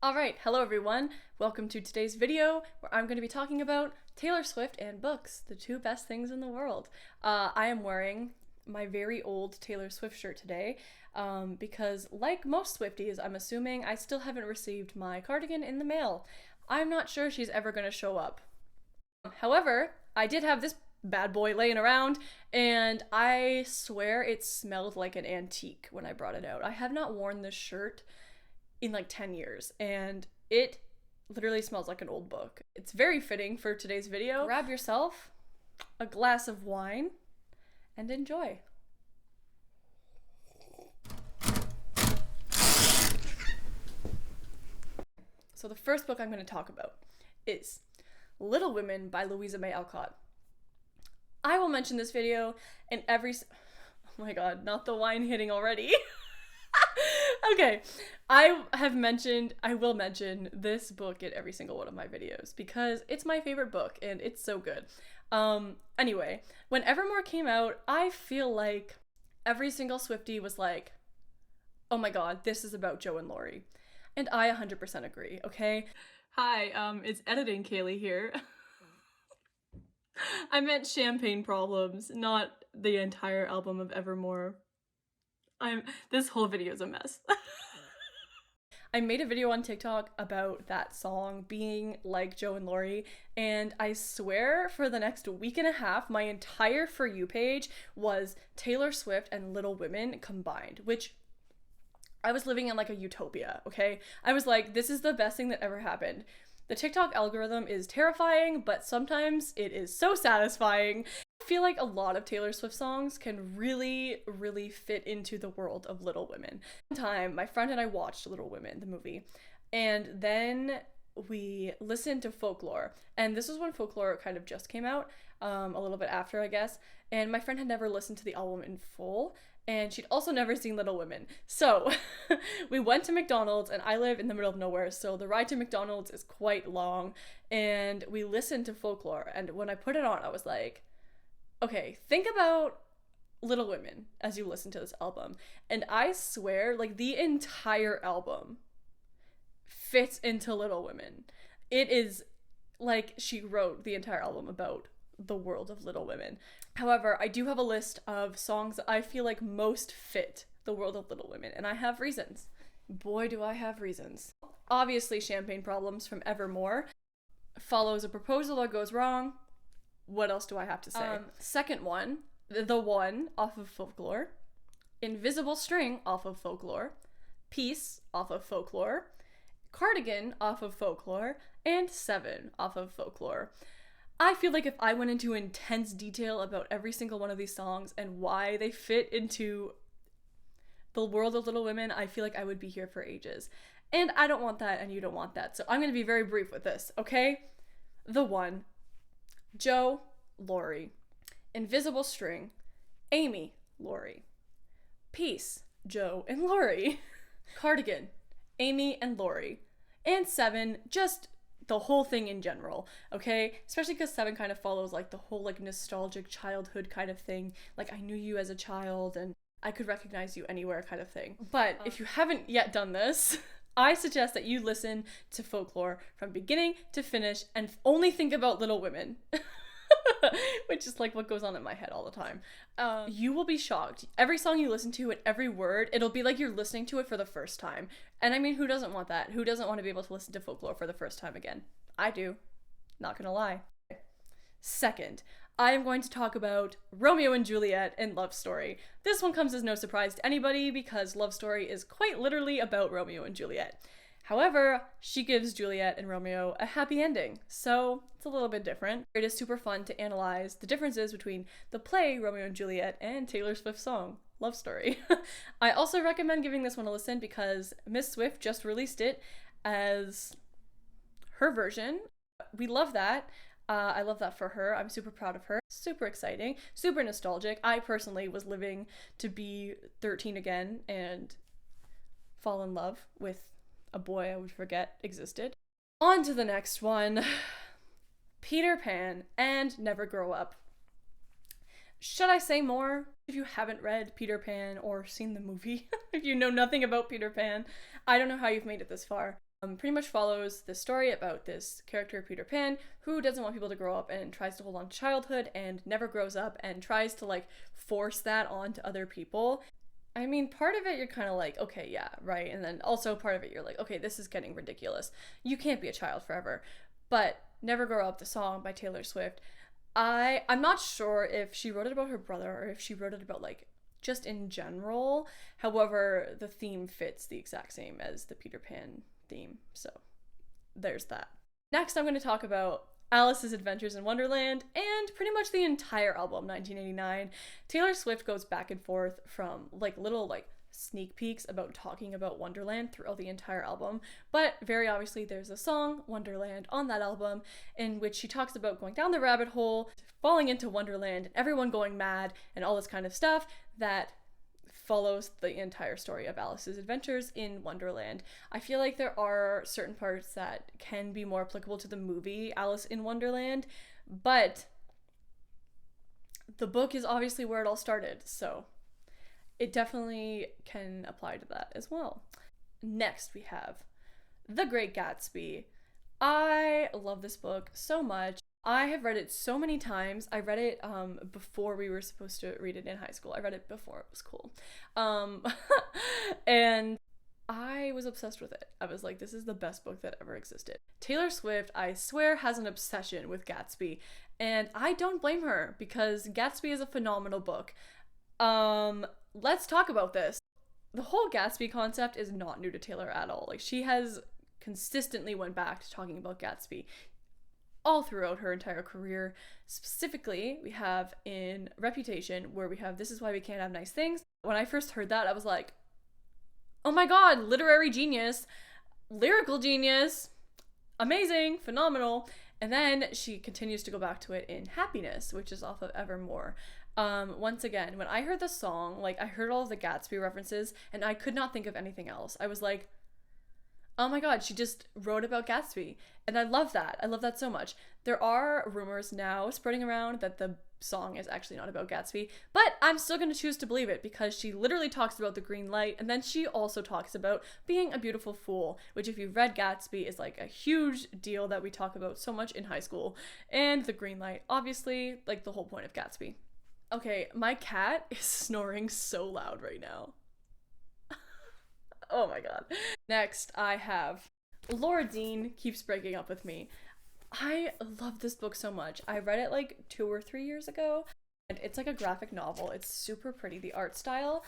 Alright, hello everyone. Welcome to today's video where I'm going to be talking about Taylor Swift and books, the two best things in the world. I am wearing my very old Taylor Swift shirt today because, like most Swifties, I'm assuming I still haven't received my cardigan in the mail. I'm not sure she's ever going to show up. However, I did have this bad boy laying around, and I swear it smelled like an antique when I brought it out. I have not worn this shirt in like 10 years, and it literally smells like an old book. It's very fitting for today's video. Grab yourself a glass of wine and enjoy. So the first book I'm going to talk about is Little Women by Louisa May Alcott. I will mention this video in every... Oh my god, not the wine hitting already. Okay, I will mention this book in every single one of my videos because it's my favorite book and it's so good. Anyway, when Evermore came out, I feel like every single Swiftie was like, oh my god, this is about Joe and Laurie. And I 100% agree, okay? Hi, it's Editing Kaylee here. I meant Champagne Problems, not the entire album of Evermore. This whole video is a mess. I made a video on TikTok about that song being like Joe and Laurie, and I swear for the next week and a half, my entire For You page was Taylor Swift and Little Women combined, which I was living in like a utopia, okay? I was like, this is the best thing that ever happened. The TikTok algorithm is terrifying, but sometimes it is so satisfying. I feel like a lot of Taylor Swift songs can really fit into the world of Little Women. One time, my friend and I watched Little Women, the movie, and then we listened to Folklore, and this was when Folklore kind of just came out, a little bit after, I guess, and my friend had never listened to the album in full, and she'd also never seen Little Women. So we went to McDonald's, and I live in the middle of nowhere, so the ride to McDonald's is quite long, and we listened to Folklore, and when I put it on, I was like, okay, think about Little Women as you listen to this album, and I swear, like, the entire album fits into Little Women. It is like she wrote the entire album about the world of Little Women. However, I do have a list of songs that I feel like most fit the world of Little Women, and I have reasons. Boy, do I have reasons. Obviously, Champagne Problems from Evermore follows a proposal that goes wrong. What else do I have to say? Second one, The One off of Folklore, Invisible String off of Folklore, Peace off of Folklore, Cardigan off of Folklore, and Seven off of Folklore. I feel like if I went into intense detail about every single one of these songs and why they fit into the world of Little Women, I feel like I would be here for ages. And I don't want that, and you don't want that. So I'm going to be very brief with this, okay? The One, Joe, Laurie. Invisible String, Amy, Laurie. Peace, Joe and Laurie. Cardigan, Amy and Laurie. And Seven, just the whole thing in general, okay? Especially because Seven kind of follows like the whole like nostalgic childhood kind of thing. Like, I knew you as a child and I could recognize you anywhere kind of thing. But if you haven't yet done this, I suggest that you listen to Folklore from beginning to finish and only think about Little Women. Which is like what goes on in my head all the time. You will be shocked. Every song you listen to and every word, it'll be like you're listening to it for the first time. And I mean, who doesn't want that? Who doesn't want to be able to listen to Folklore for the first time again? I do. Not gonna lie. Second, I am going to talk about Romeo and Juliet and Love Story. This one comes as no surprise to anybody because Love Story is quite literally about Romeo and Juliet. However, she gives Juliet and Romeo a happy ending, so it's a little bit different. It is super fun to analyze the differences between the play Romeo and Juliet and Taylor Swift's song, Love Story. I also recommend giving this one a listen because Miss Swift just released it as her version. We love that. I love that for her. I'm super proud of her. Super exciting, super nostalgic. I personally was living to be 13 again and fall in love with a boy I would forget existed. On to the next one. Peter Pan and Never Grow Up. Should I say more? If you haven't read Peter Pan or seen the movie, if you know nothing about Peter Pan, I don't know how you've made it this far. Pretty much follows the story about this character, Peter Pan, who doesn't want people to grow up and tries to hold on to childhood and never grows up and tries to like force that onto other people. I mean, part of it you're kind of like, okay, yeah, right. And then also part of it you're like, okay, this is getting ridiculous. You can't be a child forever. But Never Grow Up, the song by Taylor Swift, I'm not sure if she wrote it about her brother or if she wrote it about like just in general. However, the theme fits the exact same as the Peter Pan theme. So there's that. Next, I'm going to talk about Alice's Adventures in Wonderland and pretty much the entire album, 1989. Taylor Swift goes back and forth from like little like sneak peeks about talking about Wonderland throughout the entire album, but very obviously there's a song, Wonderland, on that album in which she talks about going down the rabbit hole, falling into Wonderland, and everyone going mad, and all this kind of stuff that follows the entire story of Alice's adventures in Wonderland. I feel like there are certain parts that can be more applicable to the movie Alice in Wonderland, but the book is obviously where it all started, so it definitely can apply to that as well. Next, we have The Great Gatsby. I love this book so much. I have read it so many times. I read it before we were supposed to read it in high school. I read it before it was cool. And I was obsessed with it. I was like, this is the best book that ever existed. Taylor Swift, I swear, has an obsession with Gatsby. And I don't blame her because Gatsby is a phenomenal book. Let's talk about this. The whole Gatsby concept is not new to Taylor at all. Like, she has consistently went back to talking about Gatsby all throughout her entire career. Specifically, we have in Reputation, where we have This Is Why We Can't Have Nice Things. When I first heard that, I was like, oh my god, literary genius, lyrical genius, amazing, phenomenal. And then she continues to go back to it in Happiness, which is off of Evermore. Once again, when I heard the song, like, I heard all of the Gatsby references, and I could not think of anything else. I was like, oh my god, she just wrote about Gatsby. And I love that. I love that so much. There are rumors now spreading around that the song is actually not about Gatsby, but I'm still going to choose to believe it because she literally talks about the green light, and then she also talks about being a beautiful fool, which, if you've read Gatsby, is like a huge deal that we talk about so much in high school. And the green light, obviously, like the whole point of Gatsby. Okay, my cat is snoring so loud right now. Oh my god. Next, I have Laura Dean Keeps Breaking Up With Me. I love this book so much. I read it like 2 or 3 years ago, and it's like a graphic novel. It's super pretty. The art style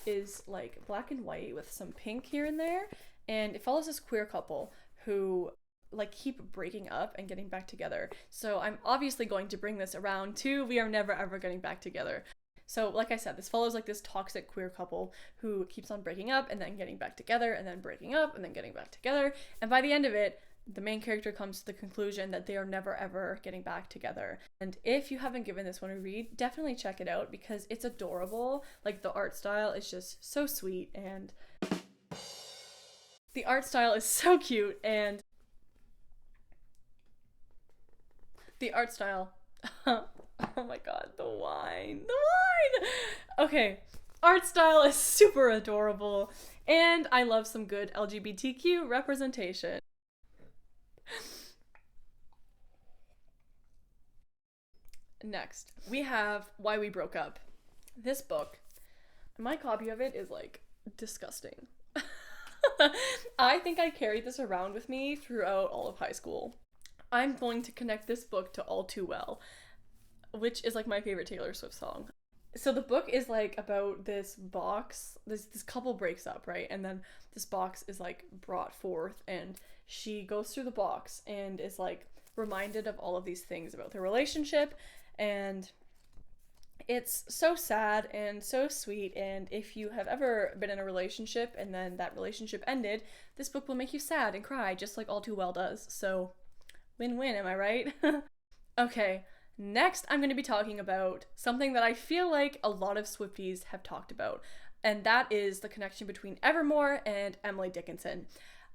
is like black and white with some pink here and there, and it follows this queer couple who like keep breaking up and getting back together. So I'm obviously going to bring this around to We Are Never Ever Getting Back Together. So like I said, this follows like this toxic queer couple who keeps on breaking up and then getting back together and then breaking up and then getting back together. And by the end of it, the main character comes to the conclusion that they are never ever getting back together. And if you haven't given this one a read, definitely check it out because it's adorable. Like, the art style is just so sweet, and the art style is so cute, and the art style oh my god, the wine. Okay, art style is super adorable, and I love some good LGBTQ representation. Next, we have Why We Broke Up. This book, my copy of it is like disgusting. I think I carried this around with me throughout all of high school. I'm going to connect this book to All Too Well, which is like my favorite Taylor Swift song. So the book is like about this box, this couple breaks up, right? And then this box is like brought forth, and she goes through the box and is like reminded of all of these things about their relationship, and it's so sad and so sweet. And if you have ever been in a relationship and then that relationship ended, this book will make you sad and cry just like All Too Well does. So win-win, am I right? Okay, next I'm going to be talking about something that I feel like a lot of Swifties have talked about, and that is the connection between Evermore and Emily Dickinson.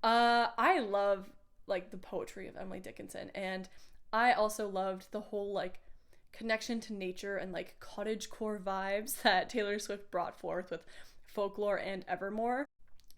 I love like the poetry of Emily Dickinson, and I also loved the whole like connection to nature and like cottagecore vibes that Taylor Swift brought forth with Folklore and Evermore.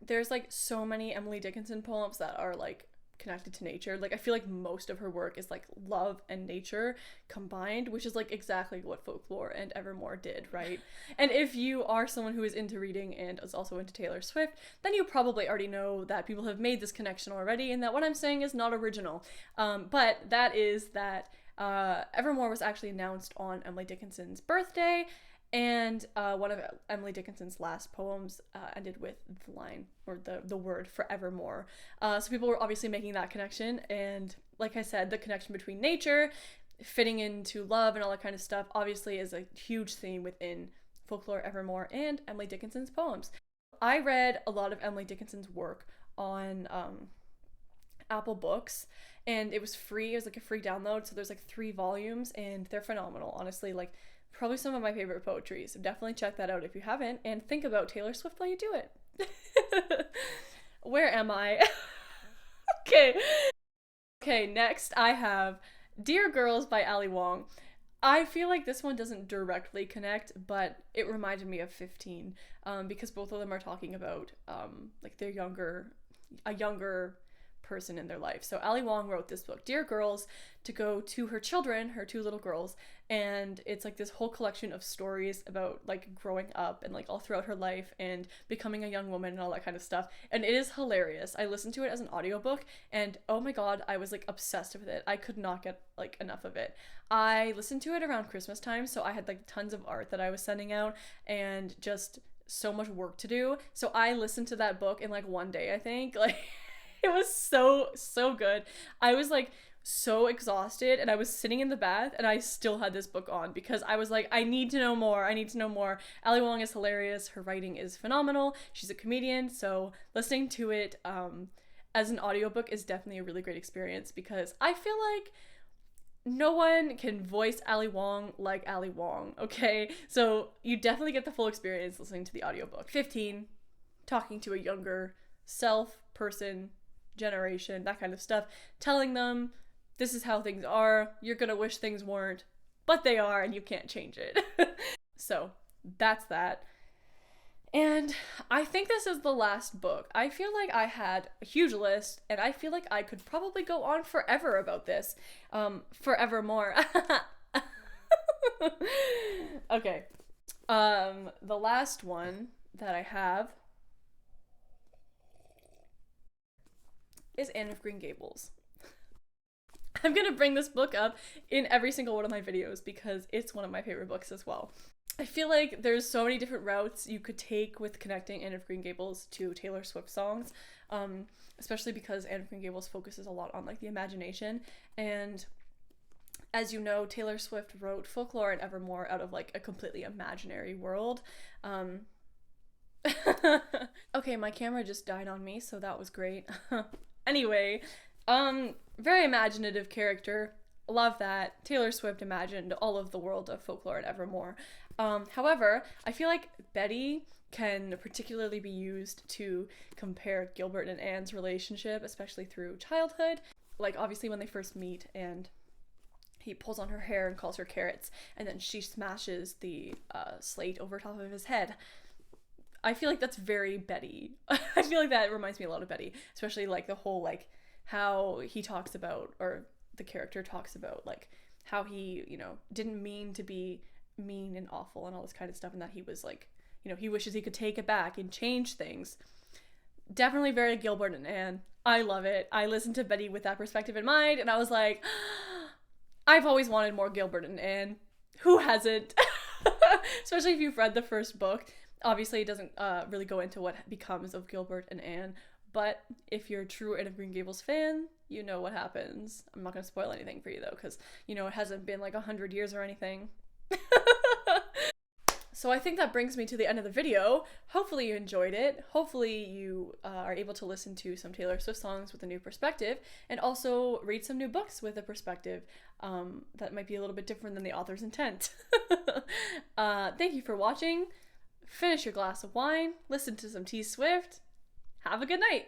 there's like so many Emily Dickinson poems that are like connected to nature. Like I feel like most of her work is like love and nature combined, which is like exactly what Folklore and Evermore did, right? And if you are someone who is into reading and is also into Taylor Swift, then you probably already know that people have made this connection already, and that what I'm saying is not original. But that is that Evermore was actually announced on Emily Dickinson's birthday, and one of Emily Dickinson's last poems ended with the line, or the word, forevermore. So people were obviously making that connection, and like I said, the connection between nature, fitting into love and all that kind of stuff, obviously is a huge theme within Folklore, Evermore, and Emily Dickinson's poems. I read a lot of Emily Dickinson's work on Apple Books, and it was free. It was like a free download, so there's like 3 volumes, and they're phenomenal, honestly. Like, probably some of my favorite poetry, so definitely check that out if you haven't, and think about Taylor Swift while you do it. Where am I? Okay, next I have Dear Girls by Ali Wong. I feel like this one doesn't directly connect, but it reminded me of 15, because both of them are talking about like a younger person in their life. So Ali Wong wrote this book, Dear Girls, to go to her children, her 2 little girls, and it's like this whole collection of stories about like growing up and like all throughout her life and becoming a young woman and all that kind of stuff. And it is hilarious. I listened to it as an audiobook, and oh my god, I was like obsessed with it. I could not get like enough of it. I listened to it around Christmas time, so I had like tons of art that I was sending out and just so much work to do. So I listened to that book in like one day, I think. Like it was so good. I was like so exhausted, and I was sitting in the bath, and I still had this book on because I was like, I need to know more. I need to know more. Ali Wong is hilarious. Her writing is phenomenal. She's a comedian, so listening to it as an audiobook is definitely a really great experience, because I feel like no one can voice Ali Wong like Ali Wong, okay? So you definitely get the full experience listening to the audiobook. 15, talking to a younger self, person, generation, that kind of stuff, telling them this is how things are, you're gonna wish things weren't, but they are, and you can't change it. So that's that. And I think this is the last book. I feel like I had a huge list, and I feel like I could probably go on forever about this. Forevermore. Okay. The last one that I have is Anne of Green Gables. I'm gonna bring this book up in every single one of my videos because it's one of my favorite books as well. I feel like there's so many different routes you could take with connecting Anne of Green Gables to Taylor Swift songs, especially because Anne of Green Gables focuses a lot on like the imagination, and as you know, Taylor Swift wrote Folklore and Evermore out of like a completely imaginary world. Okay, my camera just died on me, so that was great. Anyway, very imaginative character. Love that. Taylor Swift imagined all of the world of Folklore and Evermore. However, I feel like Betty can particularly be used to compare Gilbert and Anne's relationship, especially through childhood. Like, obviously when they first meet and he pulls on her hair and calls her carrots, and then she smashes the slate over top of his head. I feel like that's very Betty. I feel like that reminds me a lot of Betty, especially like the whole like how he talks about, or the character talks about, like how he, you know, didn't mean to be mean and awful and all this kind of stuff, and that he was like, you know, he wishes he could take it back and change things. Definitely very Gilbert and Anne. I love it. I listened to Betty with that perspective in mind, and I was like, I've always wanted more Gilbert and Anne. Who hasn't? Especially if you've read the first book. Obviously, it doesn't really go into what becomes of Gilbert and Anne, but if you're a true Anne of Green Gables fan, you know what happens. I'm not going to spoil anything for you, though, because, you know, it hasn't been like 100 years or anything. So I think that brings me to the end of the video. Hopefully you enjoyed it. Hopefully you are able to listen to some Taylor Swift songs with a new perspective, and also read some new books with a perspective that might be a little bit different than the author's intent. Thank you for watching. Finish your glass of wine, listen to some T Swift. Have a good night.